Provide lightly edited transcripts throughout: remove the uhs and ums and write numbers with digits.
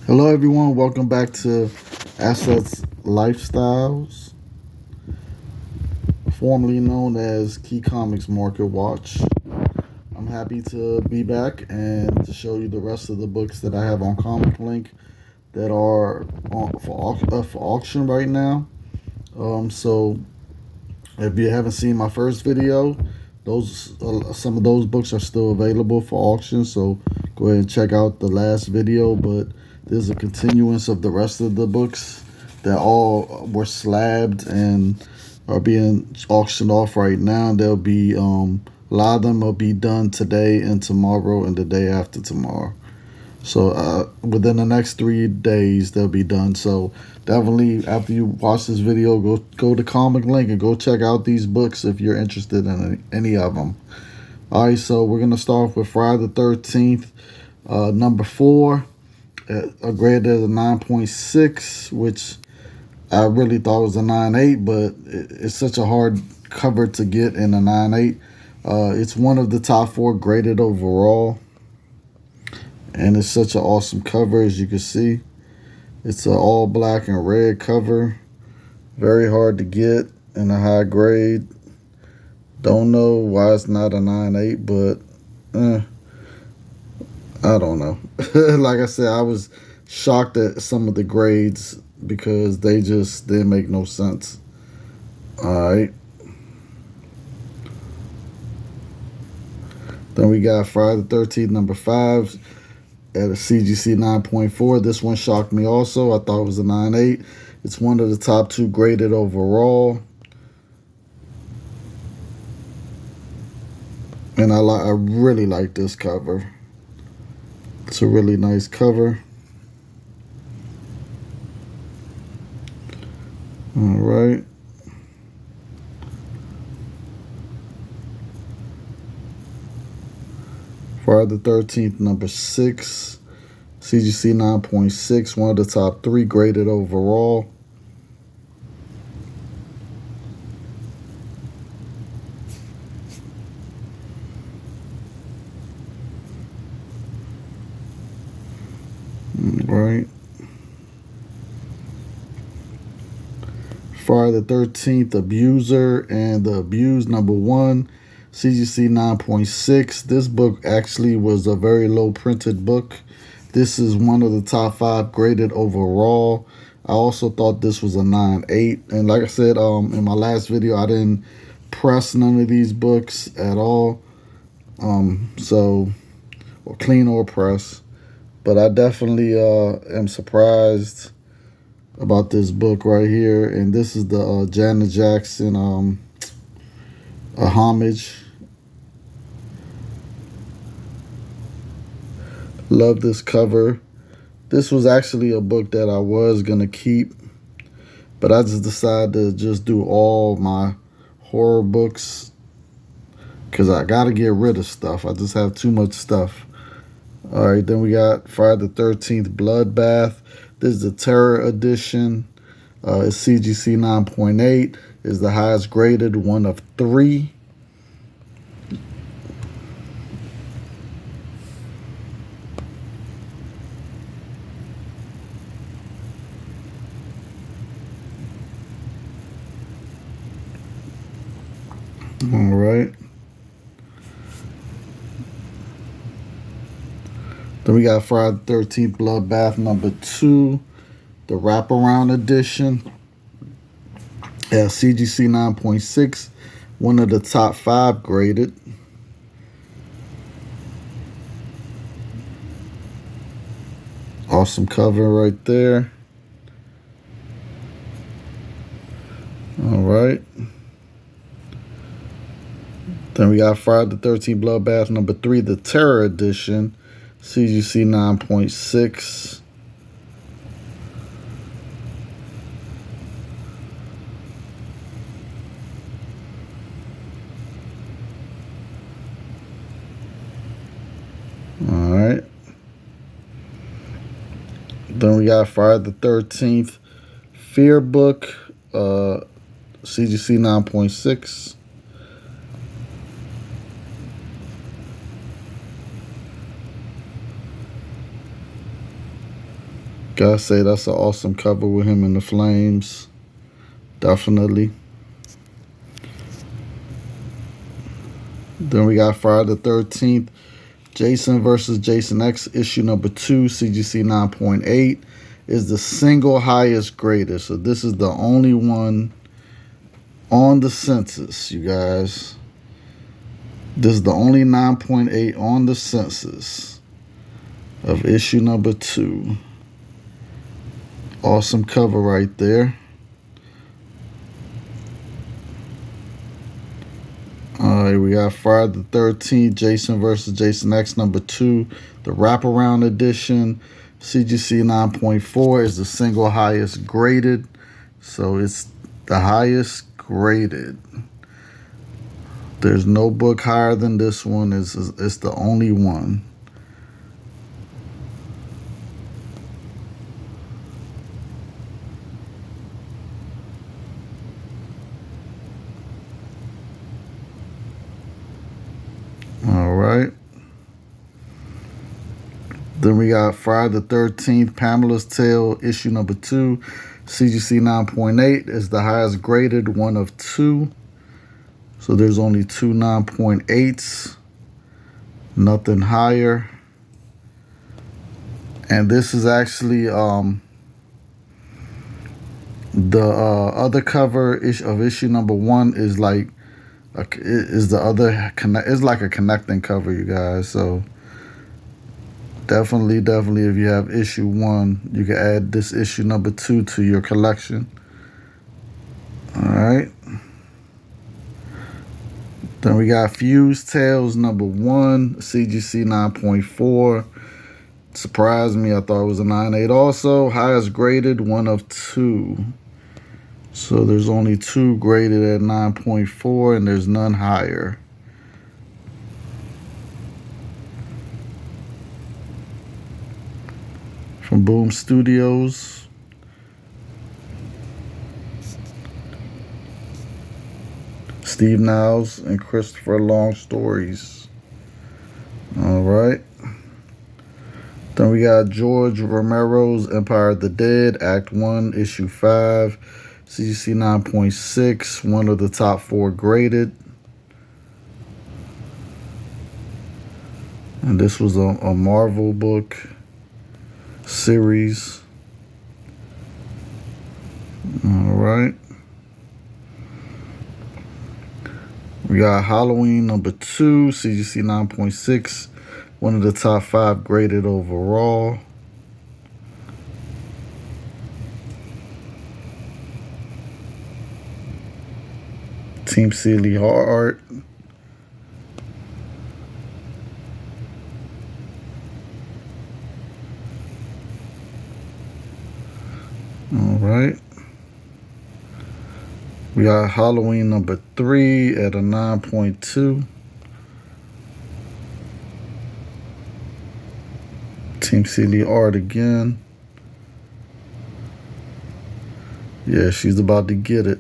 Hello, everyone. Welcome back to Assets Lifestyles, formerly known as Key Comics Market Watch. I'm happy to be back and to show you the rest of the books that I have on Comiclink that are for auction right now. So if you haven't seen my first video, those some of those books are still available for auction. So go ahead and check out the last video. But there's a continuance of the rest of the books that all were slabbed and are being auctioned off right now. They'll be a lot of them will be done today and tomorrow and the day after tomorrow. So within the next 3 days, they'll be done. So definitely, after you watch this video, go to Comiclink and go check out these books if you're interested in any of them. All right, so we're gonna start off with Friday the 13th, number 4, a grade at a 9.6, which I really thought was a 9.8, but it's such a hard cover to get in a 9.8. It's one of the top 4 graded overall. And it's such an awesome cover, as you can see. It's an all black and red cover. Very hard to get in a high grade. Don't know why it's not a 9.8, but I don't know. Like I said, I was shocked at some of the grades because they just didn't make no sense. All right. Then we got Friday the 13th, number 5. At a CGC 9.4. This one shocked me also. I thought it was a 9.8. It's one of the top 2 graded overall. And I really like this cover. It's a really nice cover. All right. Friday the 13th, number 6, CGC 9.6, one of the top 3 graded overall. All right. Friday the 13th, Abuser and the Abused, number 1. CGC 9.6. This book actually was a very low printed book. This is one of the top 5 graded overall. I also thought this was a 9.8. And like I said, in my last video, I didn't press none of these books at all. Or clean or press. But I definitely am surprised about this book right here. And this is the Janet Jackson a homage. Love this cover. This was actually a book that I was gonna keep, but I just decided to just do all my horror books because I gotta get rid of stuff. I just have too much stuff. All right, then we got Friday the 13th, Bloodbath. This is the Terror Edition. It's CGC 9.8. Is the highest graded one of 3. All right. Then we got Friday the 13th, Bloodbath, number 2, the Wraparound Edition. Yeah, CGC 9.6, one of the top 5 graded. Awesome cover right there. All right. Then we got Friday the 13th, Bloodbath, number 3, the Terror Edition, CGC 9.6. All right. Then we got Friday the 13th, Fear Book, CGC 9.6. Gotta say, that's an awesome cover with him in the flames. Definitely. Then we got Friday the 13th, Jason versus Jason X, issue number 2, CGC 9.8, is the single highest graded. So this is the only one on the census, you guys. This is the only 9.8 on the census of issue number 2. Awesome cover right there. All right, we got Friday the 13th, Jason versus Jason X number 2, the wraparound edition. CGC 9.4 is the single highest graded. So it's the highest graded. There's no book higher than this one. It's the only one. All right. Then we got Friday the 13th, Pamela's Tale, issue number 2. CGC 9.8 is the highest graded, one of 2. So there's only 2 9.8s. Nothing higher. And this is actually the other cover of issue number 1 is like is the other it's like a connecting cover, you guys. So definitely if you have issue 1, you can add this issue number 2 to your collection. All right. Then we got Fuse Tales number 1, CGC 9.4. Surprised me. I thought it was a 9.8 also. Highest graded, one of 2. So there's only 2 graded at 9.4 and there's none higher. From Boom Studios. Steve Niles and Christopher Long stories. All right. Then we got George Romero's Empire of the Dead, Act 1, Issue 5, CGC 9.6, one of the top 4 graded. And this was a Marvel book series. All right. We got Halloween number 2, CGC 9.6, one of the top 5 graded overall. Team Seeley art. All right. We got Halloween number 3 at a 9.2. Team Seeley art again. Yeah, she's about to get it.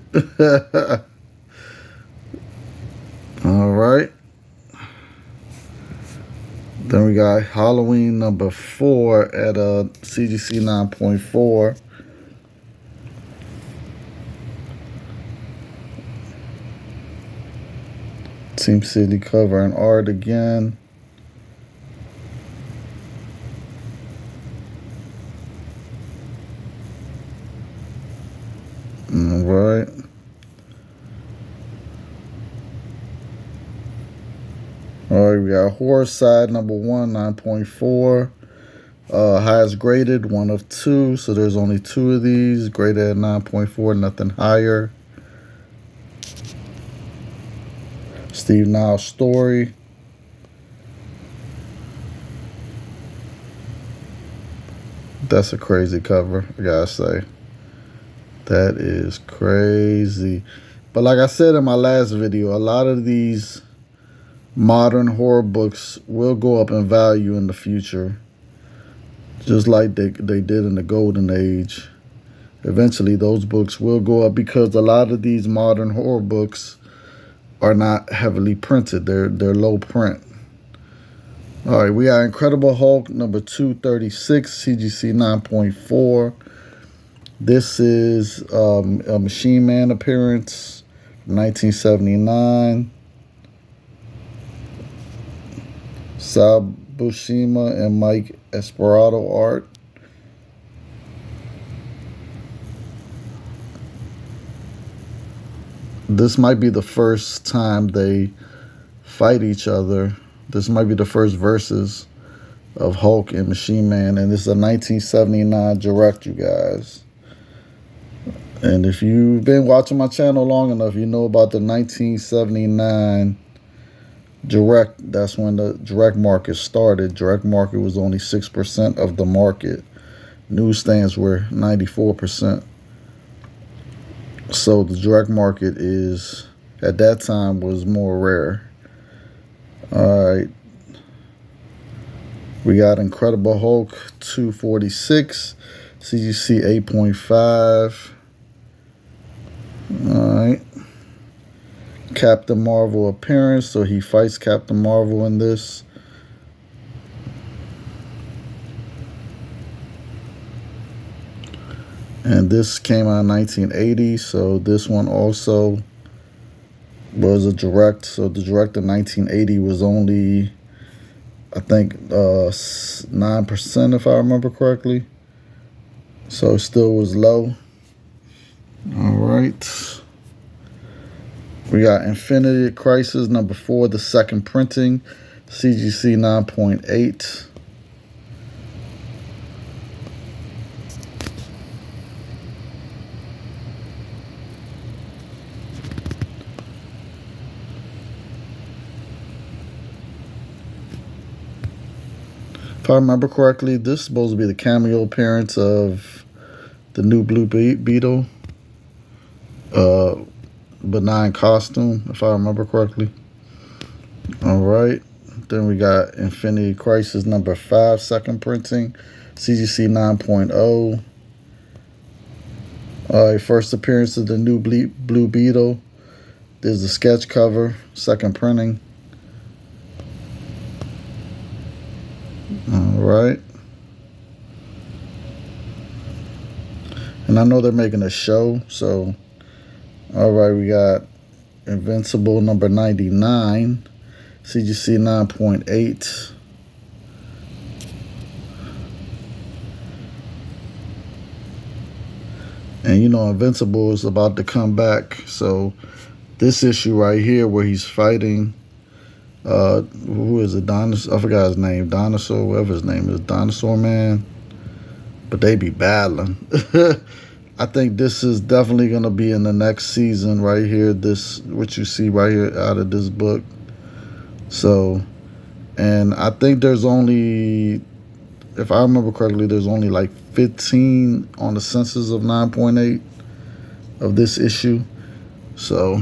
All right. Then we got Halloween number 4 at a CGC 9.4. Team Seeley cover and art again. All right. All right, we got Horror Side number 1, 9.4. Highest graded, one of 2. So there's only 2 of these. Graded at 9.4, nothing higher. Steve Niles story. That's a crazy cover, I gotta say. That is crazy. But like I said in my last video, a lot of these modern horror books will go up in value in the future. Just like they did in the golden age. Eventually those books will go up because a lot of these modern horror books are not heavily printed. They're low print. All right, we got Incredible Hulk number 236, CGC 9.4. This is a Machine Man appearance from 1979. Sal Buscema and Mike Esperado art. This might be the first time they fight each other. This might be the first versus of Hulk and Machine Man, and this is a 1979 direct, you guys. And if you've been watching my channel long enough, you know about the 1979 direct. That's when the direct market started. Direct market was only 6% of the market. Newsstands were 94%. So the direct market is, at that time, was more rare. All right. We got Incredible Hulk 246, CGC 8.5. All right. Captain Marvel appearance, so he fights Captain Marvel in this. And this came out in 1980, so this one also was a direct. So the direct in 1980 was only, I think, 9%, if I remember correctly. So it still was low. All right. We got Infinity Crisis number 4, the second printing, CGC 9.8. If I remember correctly, this is supposed to be the cameo appearance of the new Blue Beetle. Benign costume, if I remember correctly. All right. Then we got Infinity Crisis number 5, second printing, CGC 9.0. All right, first appearance of the new Blue Beetle. There's the sketch cover, second printing. All right. And I know they're making a show, so all right, we got Invincible number 99, CGC 9.8. And you know, Invincible is about to come back. So this issue right here where he's fighting, who is it? Dinosaur? I forgot his name. Dinosaur, whatever his name is. Dinosaur Man. But they be battling. I think this is definitely going to be in the next season right here. This, what you see right here out of this book. So, and I think there's only, if I remember correctly, there's only like 15 on the census of 9.8 of this issue. So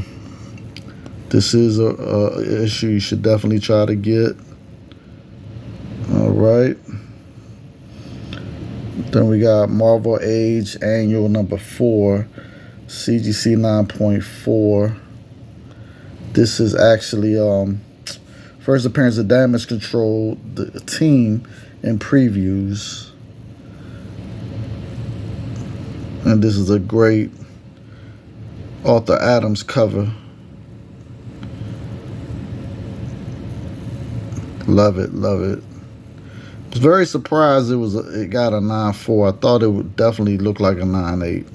this is a issue you should definitely try to get. All right. Then we got Marvel Age Annual number 4, CGC 9.4. This is actually first appearance of Damage Control, the team, in previews. And this is a great Arthur Adams cover. Love it, love it. I was very surprised it got a 9.4. I thought it would definitely look like a 9.8.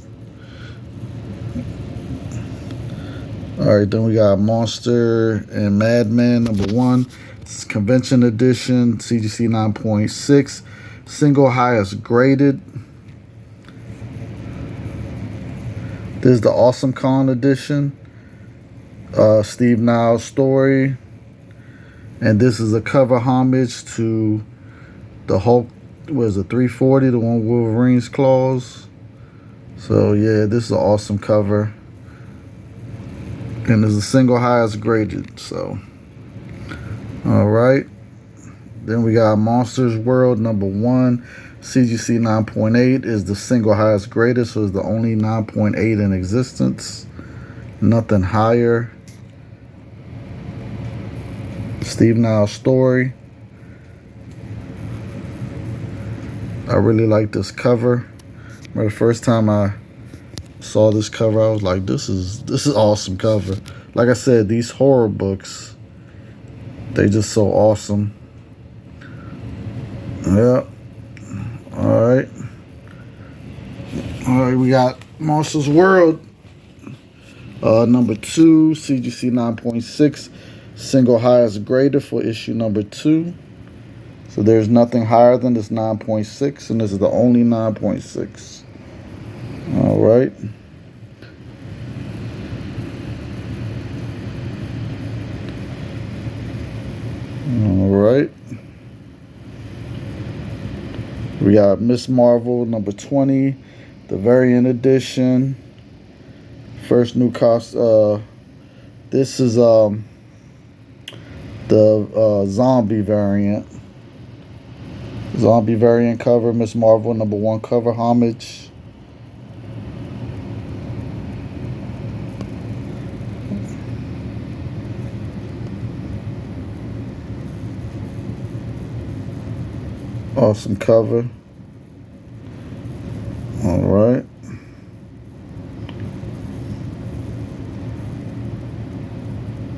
All right, then we got Monster and Madman number 1. This is Convention Edition, CGC 9.6. Single highest graded. This is the Awesome Con edition. Steve Niles story. And this is a cover homage to the Hulk, was it 340, the one with Wolverine's claws. So yeah, this is an awesome cover. And it's the single highest graded. So, all right. Then we got Monsters World number 1, CGC 9.8 is the single highest graded, so it's the only 9.8 in existence. Nothing higher. Steve Niles story. I really like this cover. The first time I saw this cover, I was like, this is awesome cover. Like I said, these horror books, they just so awesome. Yeah. Alright, we got Marshall's World, number 2, CGC 9.6, single highest graded for issue number 2. So there's nothing higher than this 9.6, and this is the only 9.6. Alright. Alright. We got Miss Marvel number 20, the variant edition. First new cost. This is the zombie variant. Zombie variant cover. Miss Marvel number 1 cover. Homage. Awesome cover. Alright.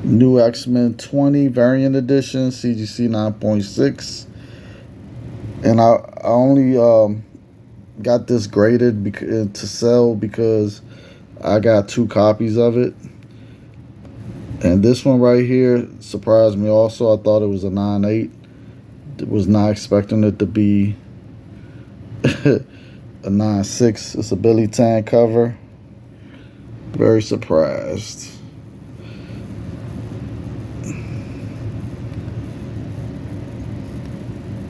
New X-Men 20 variant edition, CGC 9.6. And I only got this graded to sell because I got 2 copies of it. And this one right here surprised me also. I thought it was a 9.8. Was not expecting it to be a 9.6. It's a Billy Tan cover. Very surprised.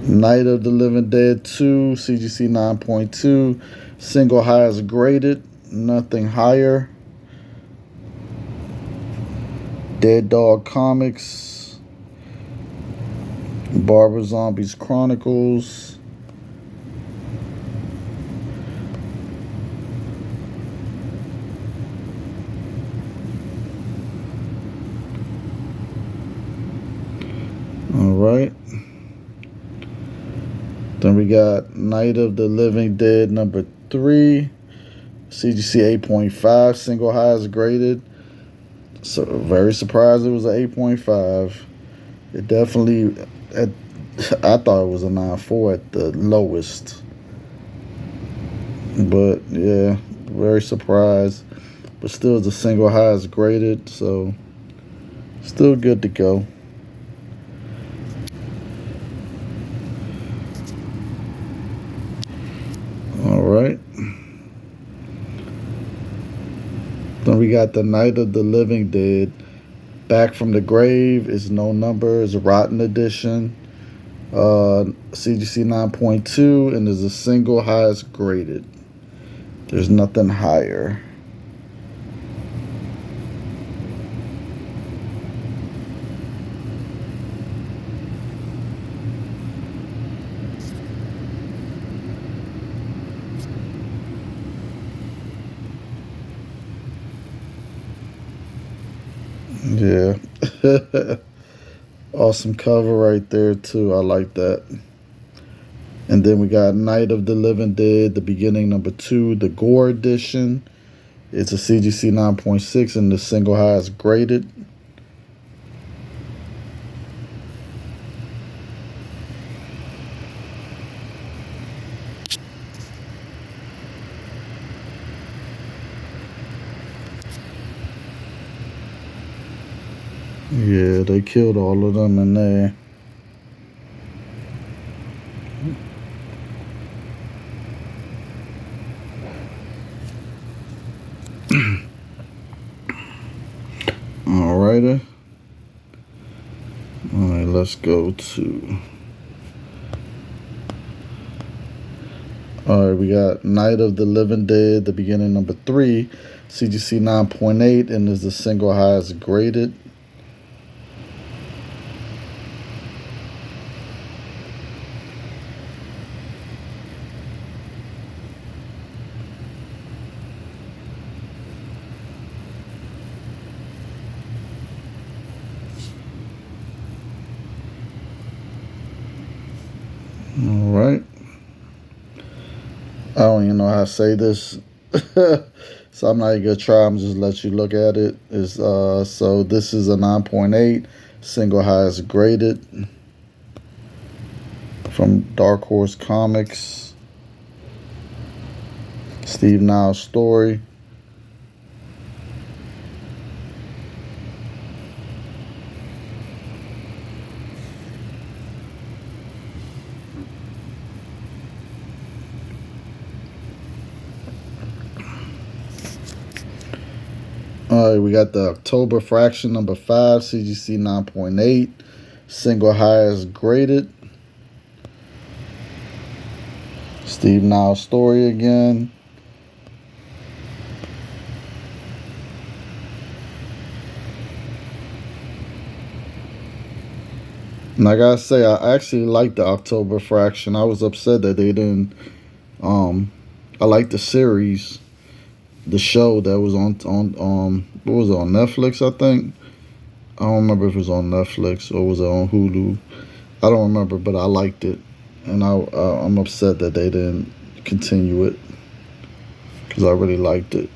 Night of the Living Dead 2, CGC 9.2. Single highest graded, nothing higher. Dead Dog Comics. Barbara Zombies Chronicles. Alright. Then we got Night of the Living Dead number 3. CGC 8.5. Single highest graded. So very surprised it was an 8.5. It definitely, I thought it was a 9.4 at the lowest. But yeah, very surprised. But still the single highest graded, so still good to go. Alright. Then we got the Night of the Living Dead. Back from the Grave is no number. It's a Rotten edition. CGC 9.2 and is a single highest graded. There's nothing higher. Yeah. Awesome cover right there too. I like that. And then we got Night of the Living Dead, the beginning number 2, the Gore edition. It's a CGC 9.6 and the single highest graded. Yeah, they killed all of them in there. Alrighty. Alright, let's go to... Alright, we got Night of the Living Dead, the beginning number 3, CGC 9.8, and is the single highest graded. All right. don't even know how to say this. So I'm not even gonna try. I'm just let you look at it. So this is a 9.8, single highest graded from Dark Horse Comics. Steve Niles story. All right, we got the October fraction number 5, CGC 9.8, single highest graded. Steve Niles story again. And I gotta say, I actually like the October fraction. I was upset that they didn't. I like the series, the show that was on what was it, on Netflix? I think. I don't remember if it was on Netflix or was it on Hulu. I don't remember, but I liked it, and I'm upset that they didn't continue it because I really liked it.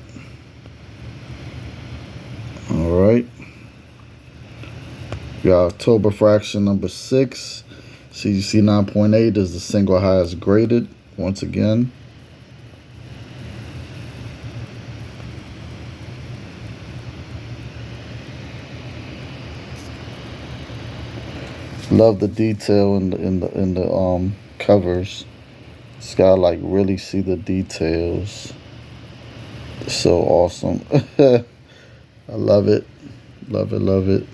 All right. We got October fraction number 6. CGC 9.8 is the single highest graded once again. Love the detail in the covers. It's got like really see the details. It's so awesome. I love it. Love it, love it.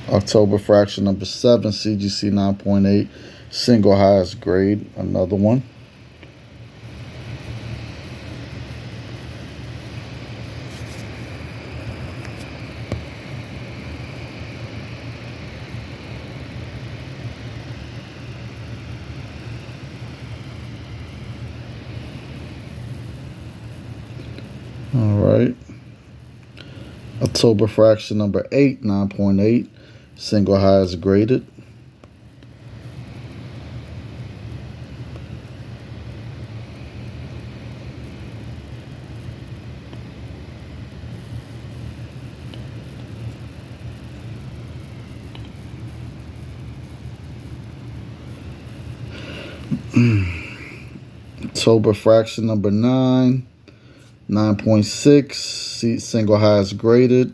October fraction number 7, CGC 9.8, single highest grade, another one. All right. October fraction number 8, 9.8, single highest graded. October fraction number 9, 9.6, single highest graded.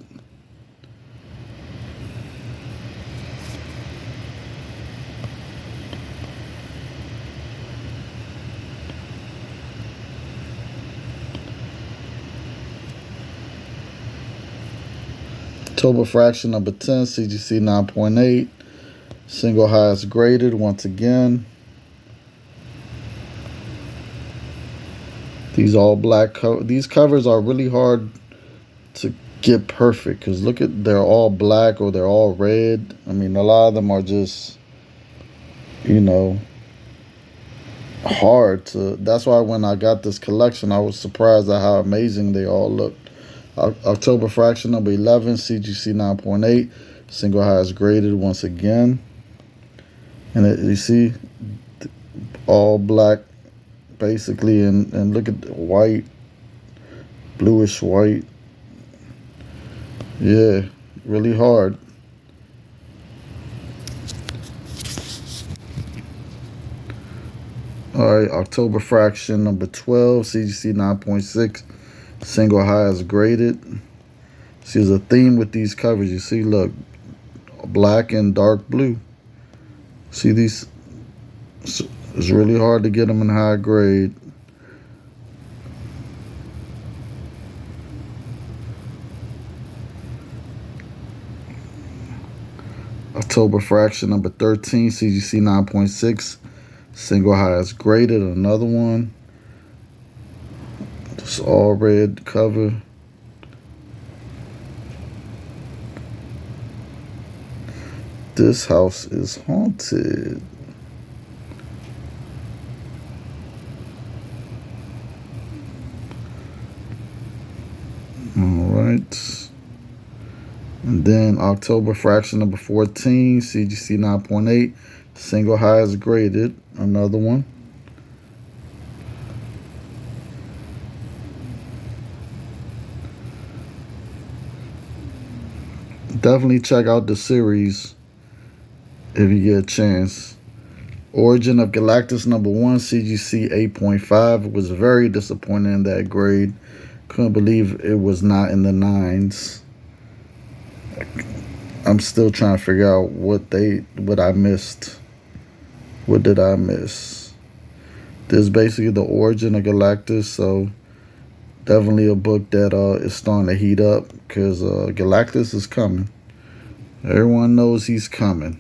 October fraction number 10, CGC 9.8, single highest graded once again. These all black these covers are really hard to get perfect because look at, they're all black or they're all red. I mean, a lot of them are just, hard to. That's why when I got this collection, I was surprised at how amazing they all looked. October fraction number 11, CGC 9.8, single highest graded once again. And you see, all black basically, and look at the white, bluish white. Yeah, really hard. All right, October fraction number 12, CGC 9.6, single highest graded. See, there's a theme with these covers. You see, look, black and dark blue. See these? It's really hard to get them in high grade. October fraction number 13, CGC 9.6, single highest graded, another one. Just all red cover. This house is haunted. All right. And then October fraction number 14, CGC 9.8, Single highest graded, another one. Definitely check out the series if you get a chance. Origin of Galactus #1, CGC 8.5. It was very disappointing in that grade. Couldn't believe it was not in the 9s. I'm still trying to figure out what I missed. What did I miss? This is basically the origin of Galactus, so definitely a book that is starting to heat up because Galactus is coming. Everyone knows he's coming.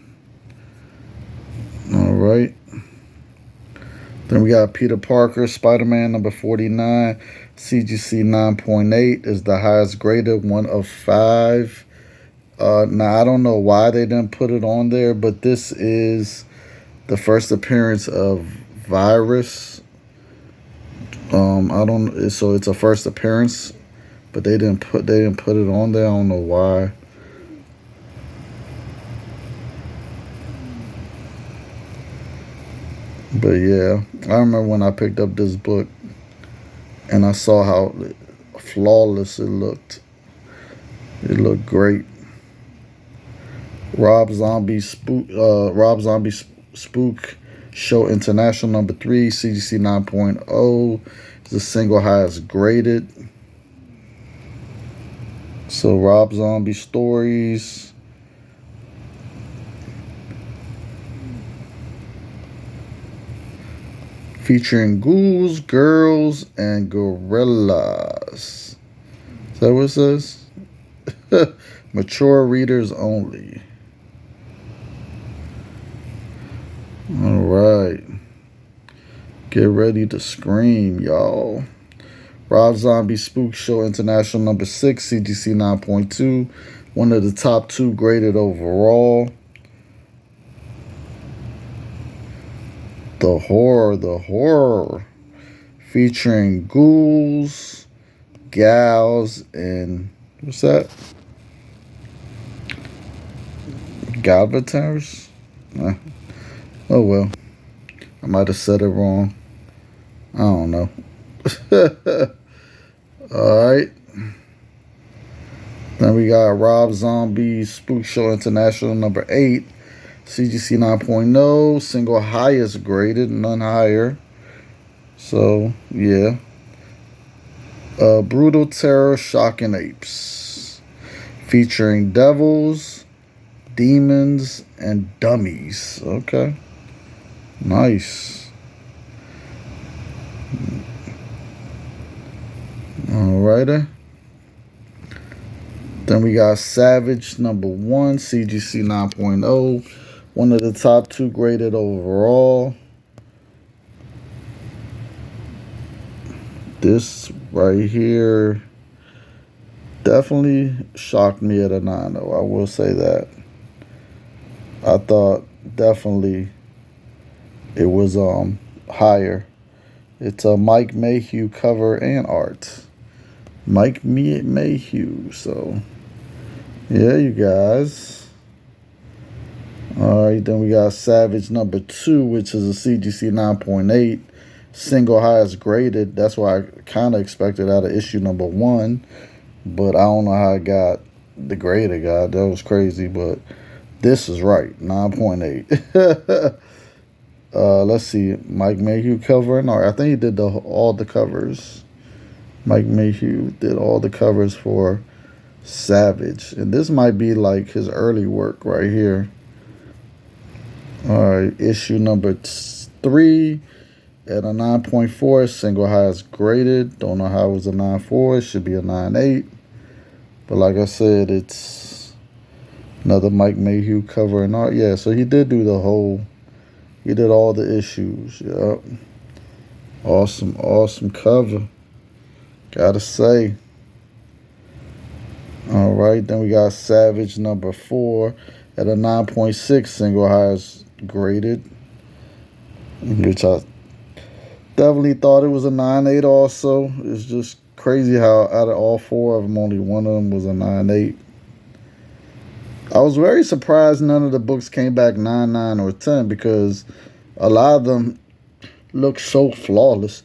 All right. Then we got Peter Parker, Spider-Man #49, CGC 9.8 is the highest graded, 1 of 5. Now, I don't know why they didn't put it on there, but this is the first appearance of Virus. So it's a first appearance, but they didn't put it on there. I don't know why. But yeah, I remember when I picked up this book and I saw how flawless it looked. It looked great. Rob Zombie Spook Show International #3, CGC 9.0 is the single highest graded. So Rob Zombie stories. Featuring ghouls, girls, and gorillas. Is that what it says? Mature readers only. All right. Get ready to scream, y'all. Rob Zombie Spook Show International #6, CGC 9.2. One of the top 2 graded overall. The horror. Featuring ghouls, gals, and what's that? Galvatars? Oh well. I might have said it wrong. I don't know. Alright. Then we got Rob Zombie Spook Show International #8. CGC 9.0. Single highest graded, none higher. So, yeah. Brutal Terror Shocking Apes. Featuring devils, demons, and dummies. Okay. Nice. Alrighty. Then we got Savage #1, CGC 9.0. One of the top 2 graded overall. This right here definitely shocked me at a 9.0. I will say that. I thought definitely it was higher. It's a Mike Mayhew cover and art. Mike Mayhew. So yeah, you guys. All right, then we got Savage #2, which is a CGC 9.8, single highest graded. That's why I kind of expected out of issue #1, but I don't know how I got the grade I got. That was crazy, but this is right, 9.8. Let's see, Mike Mayhew cover and art. I think he did all the covers. Mike Mayhew did all the covers for Savage, and this might be like his early work right here. All right, issue #3 at a 9.4, single highest graded. Don't know how it was a 9.4. It should be a 9.8. But like I said, it's another Mike Mayhew cover and art. Yeah, so he did do he did all the issues. Yep. Awesome cover. Gotta say. All right, then we got Savage #4 at a 9.6, single highest graded, which I definitely thought it was a 9.8 also. It's just crazy how out of all 4 of them, only one of them was a 9.8. I was very surprised none of the books came back 9, 9, or 10 because a lot of them look so flawless.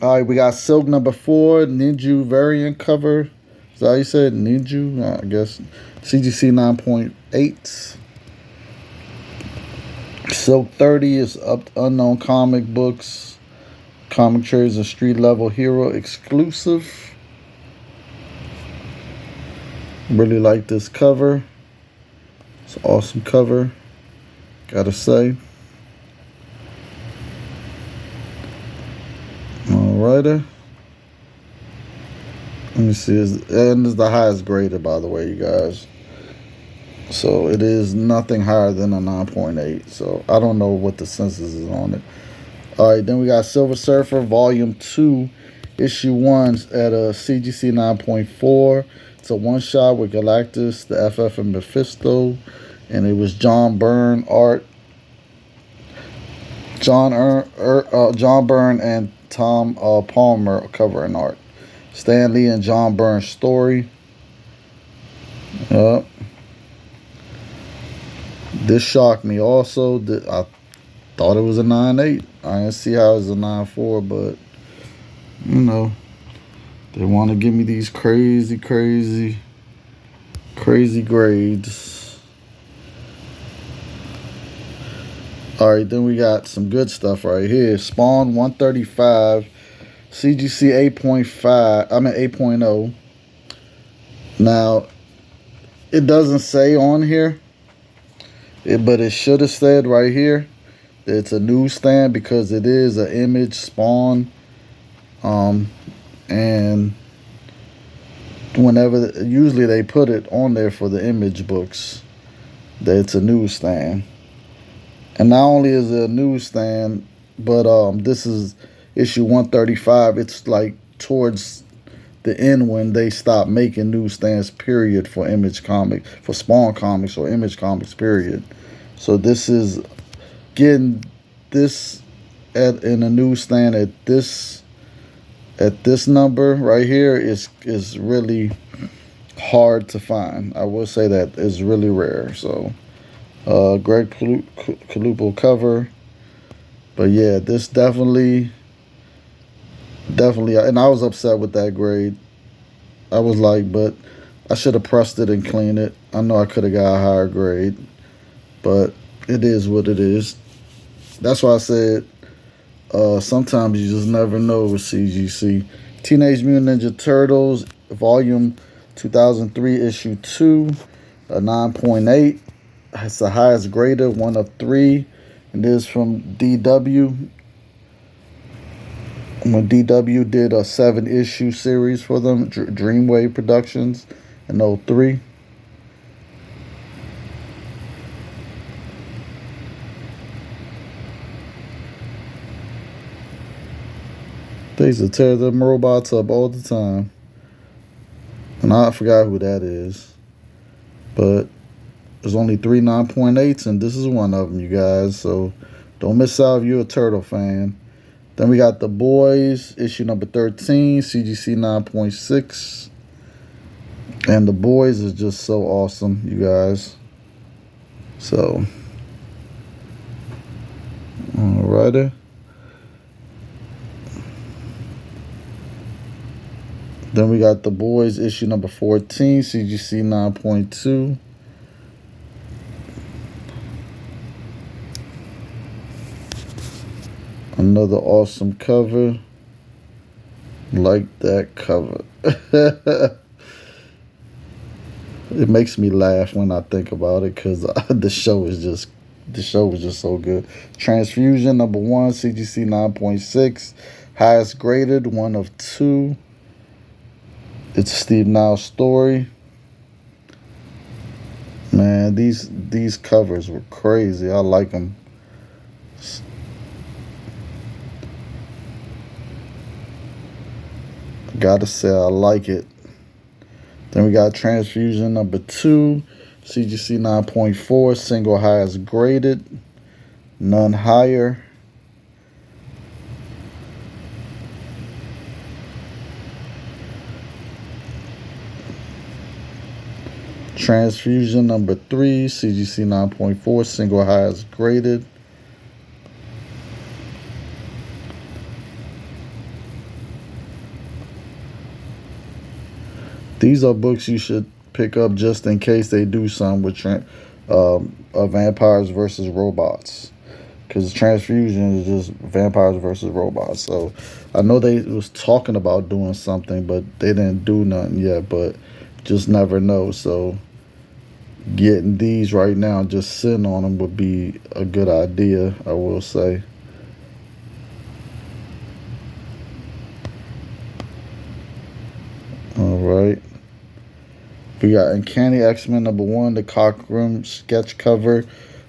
All right, we got Silk #4, Ninju variant cover. Is that how you said? Ninju? I guess. CGC 9.8. Silk 30 is up unknown comic books. Comic trades and street level hero exclusive. Really like this cover. It's an awesome cover, gotta say. Alrighty. Let me see. And it's the highest graded, by the way, you guys. So it is nothing higher than a 9.8. So I don't know what the census is on it. Alright, then we got Silver Surfer Volume 2, Issue 1 at a CGC 9.4. It's a one-shot with Galactus, the FF, and Mephisto. And it was John Byrne art. John Byrne and Tom Palmer covering art. Stan Lee and John Byrne story. Yep. This shocked me also. I thought it was a 9.8. I didn't see how it was a 9.4, but you know, they want to give me these crazy grades. All right, then we got some good stuff right here. Spawn 135, CGC 8.5. I mean 8.0. Now, it doesn't say on here, but it should have said right here that it's a newsstand because it is an Image Spawn. And usually they put it on there for the Image books that it's a newsstand. And not only is it a newsstand, but this is issue 135. It's like towards the end when they stop making newsstands, period, for Image Comics, for Spawn Comics or Image Comics, period. So this is getting this in a newsstand at this number right here is really hard to find. I will say that it's really rare. So Greg Kalupo cover. But yeah, this definitely, and I was upset with that grade. I was like, but I should have pressed it and cleaned it. I know I could have got a higher grade, but it is what it is. That's why I said sometimes you just never know with CGC. Teenage Mutant Ninja Turtles, volume 2003, issue 2, a 9.8. It's the highest graded, 1 of 3. And this is from DW. When DW did a 7-issue series for them, Dreamwave Productions in 03. They used to tear them robots up all the time. And I forgot who that is. But there's only 3 9.8s, and this is one of them, you guys. So don't miss out if you're a Turtle fan. Then we got The Boys, issue number 13, CGC 9.6. And The Boys is just so awesome, you guys. So, alrighty. Then we got The Boys, issue number 14, CGC 9.2. Another awesome cover. Like that cover. It makes me laugh when I think about it because the show was just so good. Transfusion number 1, CGC 9.6. Highest graded, 1 of 2. It's a Steve Niles story. Man, these covers were crazy. I like them. Gotta say, I like it. Then we got Transfusion number 2, CGC 9.4, single highest graded, none higher. Transfusion number 3, CGC 9.4, single highest graded. These are books you should pick up just in case they do some with vampires versus robots. Because Transfusion is just vampires versus robots. So I know they was talking about doing something, but they didn't do nothing yet. But just never know. So getting these right now, just sitting on them would be a good idea, I will say. All right. We got Uncanny X-Men number 1, the Cockrum sketch cover,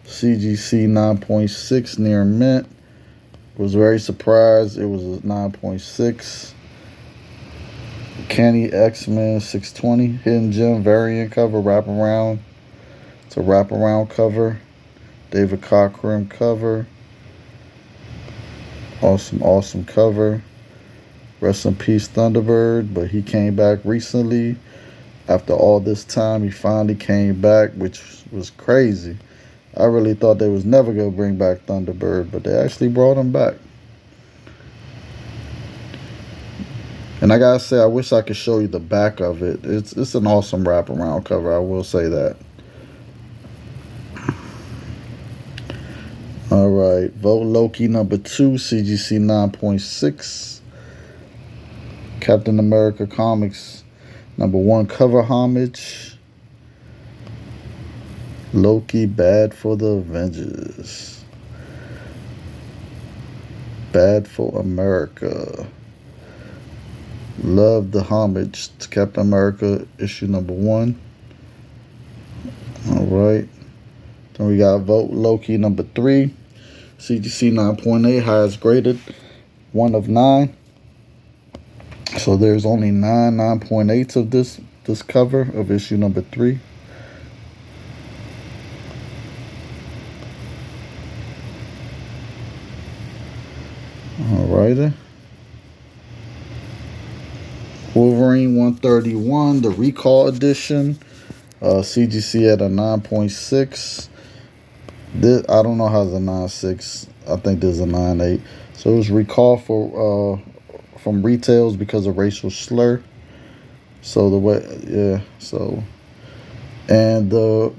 CGC 9.6 near mint. Was very surprised it was a 9.6. Uncanny X-Men 620, Hidden Gem variant cover, wraparound. It's a wraparound cover. David Cockrum cover. Awesome cover. Rest in peace, Thunderbird, but he came back recently. After all this time, he finally came back, which was crazy. I really thought they was never going to bring back Thunderbird, but they actually brought him back. And I got to say, I wish I could show you the back of it. It's an awesome wraparound cover, I will say that. All right, Vote Loki number 2, CGC 9.6. Captain America Comics number 1 cover homage. Loki, bad for the Avengers. Bad for America. Love the homage to Captain America issue number 1. All right. Then we got Vote Loki number 3. CGC 9.8, highest graded. 1 of 9. So there's only 9.8s of this cover of issue number 3. Alrighty. Wolverine 131, the Recall edition. CGC at a 9.6. This, I don't know how it's a 9.6. I think there's a 9.8. So it was recall for from retails because of racial slur. So the way, yeah. So, and the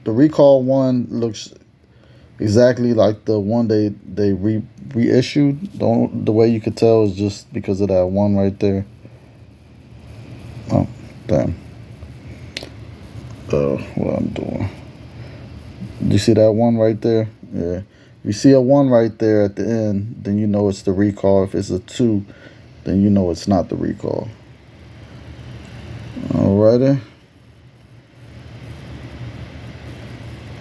recall one looks exactly like the one they reissued. The way you could tell is just because of that one right there. Oh, damn. What I'm doing. Do you see that one right there? Yeah. If you see a 1 right there at the end, then you know it's the recall. If it's a 2, then you know it's not the recall. Alrighty.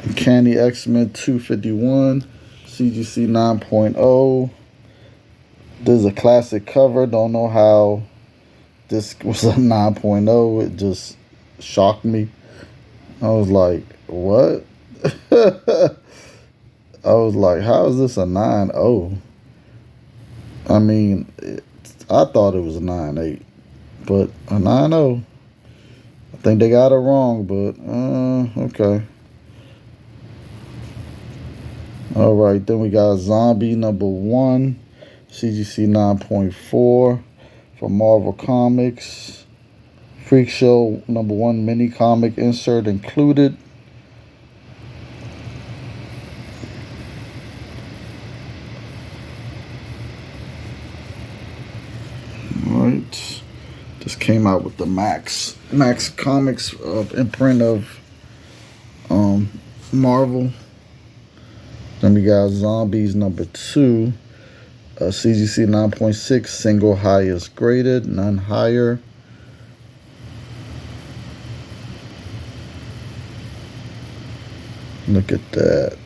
Uncanny X-Men 251, CGC 9.0. This is a classic cover. Don't know how this was a 9.0. It just shocked me. I was like, what? I was like, how is this a 9.0? I mean, I thought it was a 9.8, but a 9.0. I think they got it wrong, but okay. All right, then we got Zombie number 1, CGC 9.4 from Marvel Comics. Freak Show number 1 mini comic insert included. Right, just came out with the Max Comics imprint of Marvel. Then we got Zombies number 2, CGC 9.6, single highest graded, none higher. Look at that.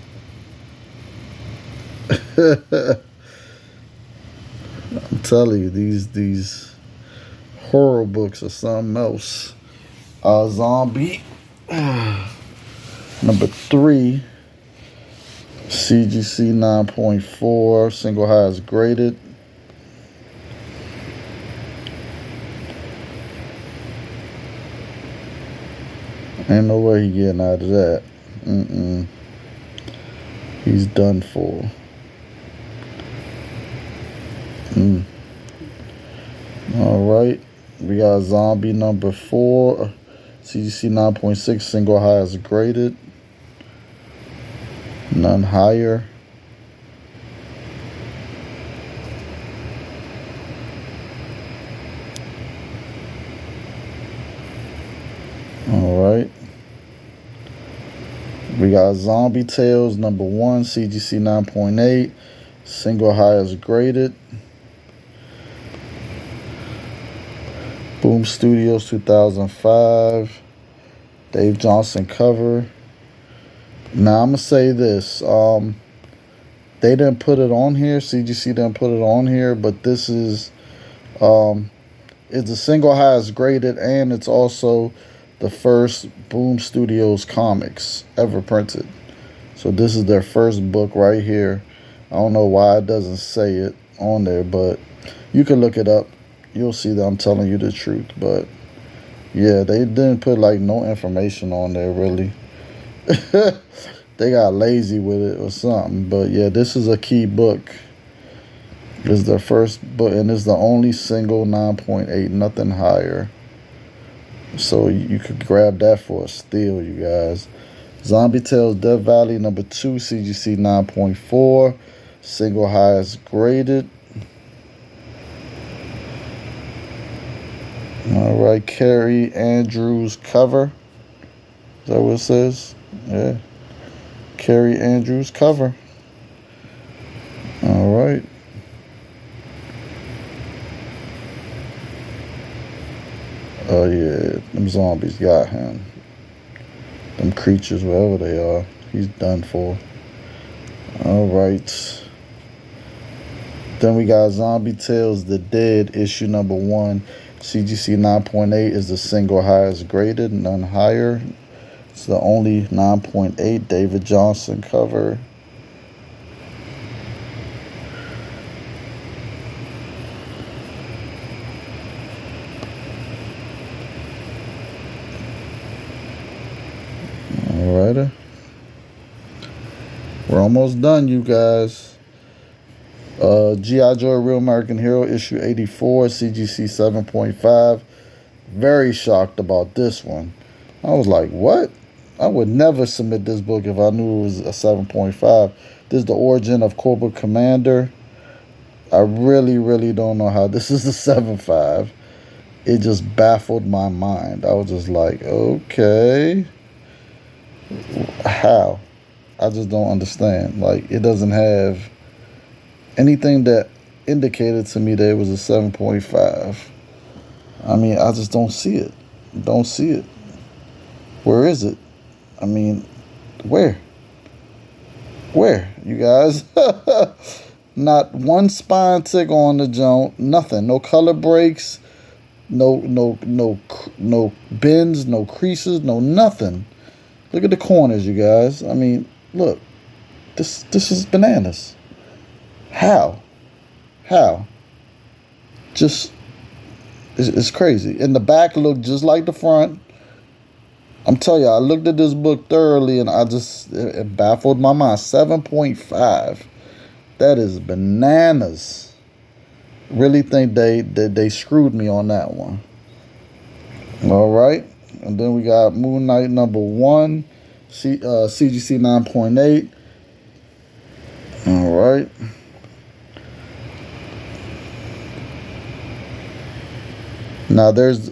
I'm telling you, these horror books are something else. Zombie number 3, CGC 9.4, single highest graded. Ain't no way he getting out of that. He's done for. All right. We got Zombie number 4. CGC 9.6, single highest graded. None higher. All right. We got Zombie Tales number 1, CGC 9.8, single highest graded. Boom Studios 2005. Dave Johnson cover. Now I'm gonna say this. They didn't put it on here. CGC didn't put it on here, but this is it's the single highest graded, and it's also the first Boom Studios comics ever printed. So this is their first book right here. I don't know why it doesn't say it on there, but you can look it up. You'll see that I'm telling you the truth. But yeah, they didn't put like no information on there really. They got lazy with it or something. But yeah, this is a key book. This is their first book, and it's the only single 9.8, nothing higher. So you could grab that for a steal, you guys. Zombie Tales Death Valley number 2, CGC 9.4, single highest graded. All right, Carrie Andrews cover. Is that what it says? Yeah. Carrie Andrews cover. All right. Oh yeah, them zombies got him. Them creatures, wherever they are, he's done for. All right. Then we got Zombie Tales The Dead, issue number 1. CGC 9.8 is the single highest graded, none higher. It's the only 9.8. David Johnson cover. Alrighty. We're almost done, you guys. G.I. Joe Real American Hero, issue 84, CGC 7.5. Very shocked about this one. I was like, what? I would never submit this book if I knew it was a 7.5. This is the origin of Cobra Commander. I really don't know how this is a 7.5. It just baffled my mind. I was just like, okay. How? I just don't understand. Like, it doesn't have anything that indicated to me that it was a 7.5. I mean, I just don't see it. Don't see it. Where is it? I mean, where? Where, you guys? Not one spine tick on the joint. Nothing. No color breaks. No bends. No creases. No nothing. Look at the corners, you guys. I mean, look. This is bananas. How? Just, it's crazy. And the back looked just like the front. I'm telling you, I looked at this book thoroughly, and it baffled my mind. 7.5. That is bananas. Really think they screwed me on that one. All right. And then we got Moon Knight number 1, CGC 9.8. All right. Now, there's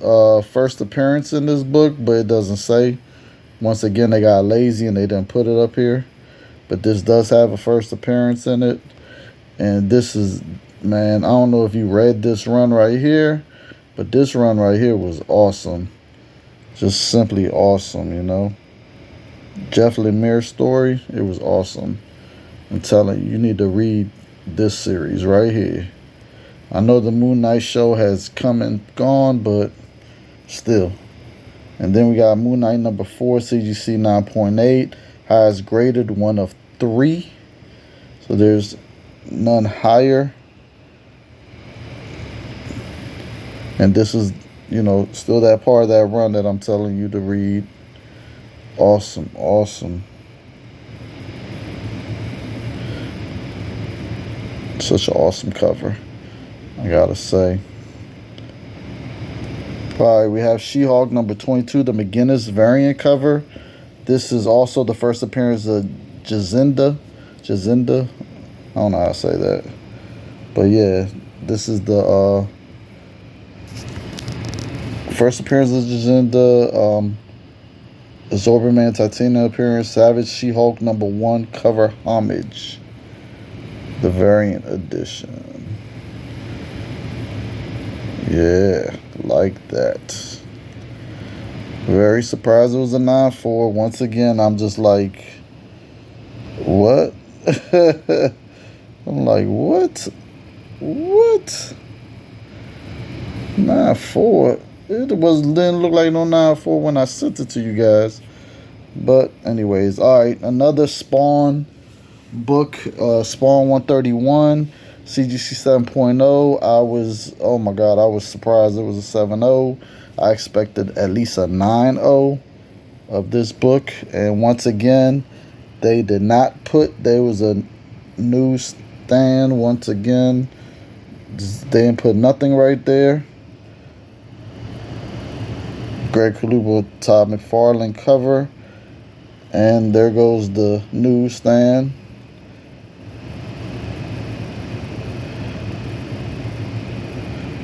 first appearance in this book, but it doesn't say. Once again, they got lazy and they didn't put it up here. But this does have a first appearance in it. And this is, man, I don't know if you read this run right here, but this run right here was awesome. Just simply awesome, you know. Jeff Lemire's story, it was awesome. I'm telling you, you need to read this series right here. I know the Moon Knight show has come and gone, but still. And then we got Moon Knight number 4, CGC 9.8, highest graded, 1 of 3. So there's none higher. And this is, you know, still that part of that run that I'm telling you to read. Awesome, awesome. Such an awesome cover, I gotta say. All right, we have She-Hulk number 22, the McGinnis variant cover. This is also the first appearance of Jacinda. I don't know how to say that. But yeah, this is the first appearance of Jacinda. Absorbent Titania appearance. Savage She-Hulk number 1 cover homage. The variant edition. Yeah, like that. Very surprised it was a 9.4. Once again, I'm just like, what? I'm like, what? What? 9.4? Didn't look like no 9.4 when I sent it to you guys. But anyways, all right, another Spawn book, Spawn 131, CGC 7.0. Oh my God, I was surprised it was a 7.0. I expected at least a 9.0 of this book. And once again, they did not put, there was a newsstand once again. They didn't put nothing right there. Greg Kalubo, Todd McFarlane cover. And there goes the newsstand.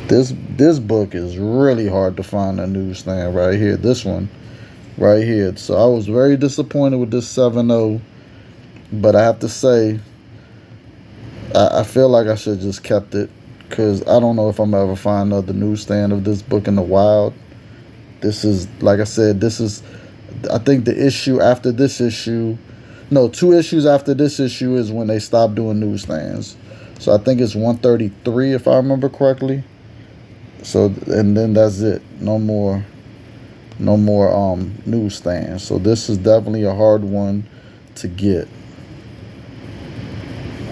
This book is really hard to find a newsstand right here. This one right here. So I was very disappointed with this 7.0. But I have to say, I feel like I should have just kept it, because I don't know if I'm ever find another newsstand of this book in the wild. This is, like I said, I think the issue after this issue, no, 2 issues after this issue is when they stopped doing newsstands. So I think it's 133 if I remember correctly. So, and then that's it. No more newsstands. So this is definitely a hard one to get.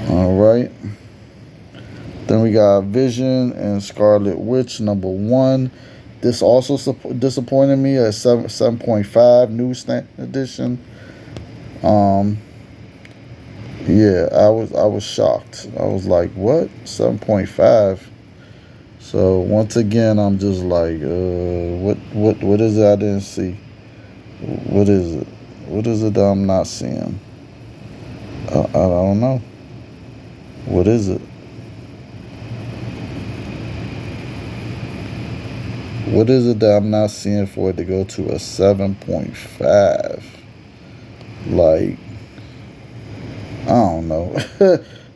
All right. Then we got Vision and Scarlet Witch number 1. This also disappointed me at 7.5 newsstand edition. Yeah, I was shocked. I was like, what? 7.5. So once again, I'm just like, what is it I didn't see? What is it? What is it that I'm not seeing? I don't know. What is it? What is it that I'm not seeing for it to go to a 7.5? Like, I don't know.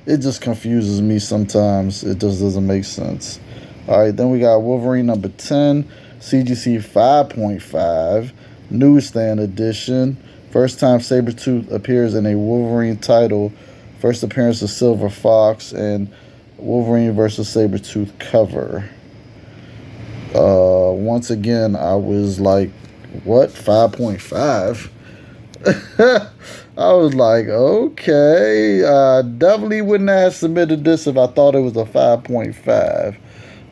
It just confuses me sometimes. It just doesn't make sense. All right, then we got Wolverine number 10, CGC 5.5, newsstand edition. First time Sabretooth appears in a Wolverine title. First appearance of Silver Fox and Wolverine versus Sabretooth cover. Once again, I was like, what? 5.5? I was like, okay. I definitely wouldn't have submitted this if I thought it was a 5.5.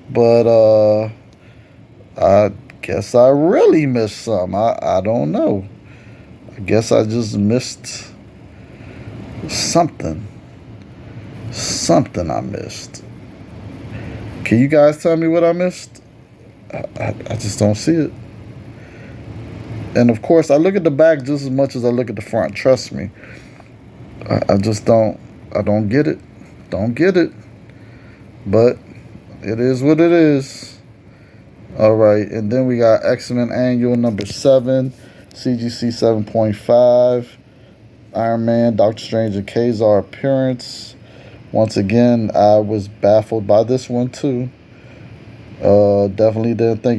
But I guess I really missed some. I don't know. I guess I just missed something. Something I missed. Can you guys tell me what I missed? I just don't see it. And of course, I look at the back just as much as I look at the front. Trust me. I just don't. I don't get it. Don't get it. But it is what it is. All right. And then we got X-Men Annual number 7. CGC 7.5. Iron Man, Doctor Strange, and Kazar appearance. Once again, I was baffled by this one too. Definitely didn't think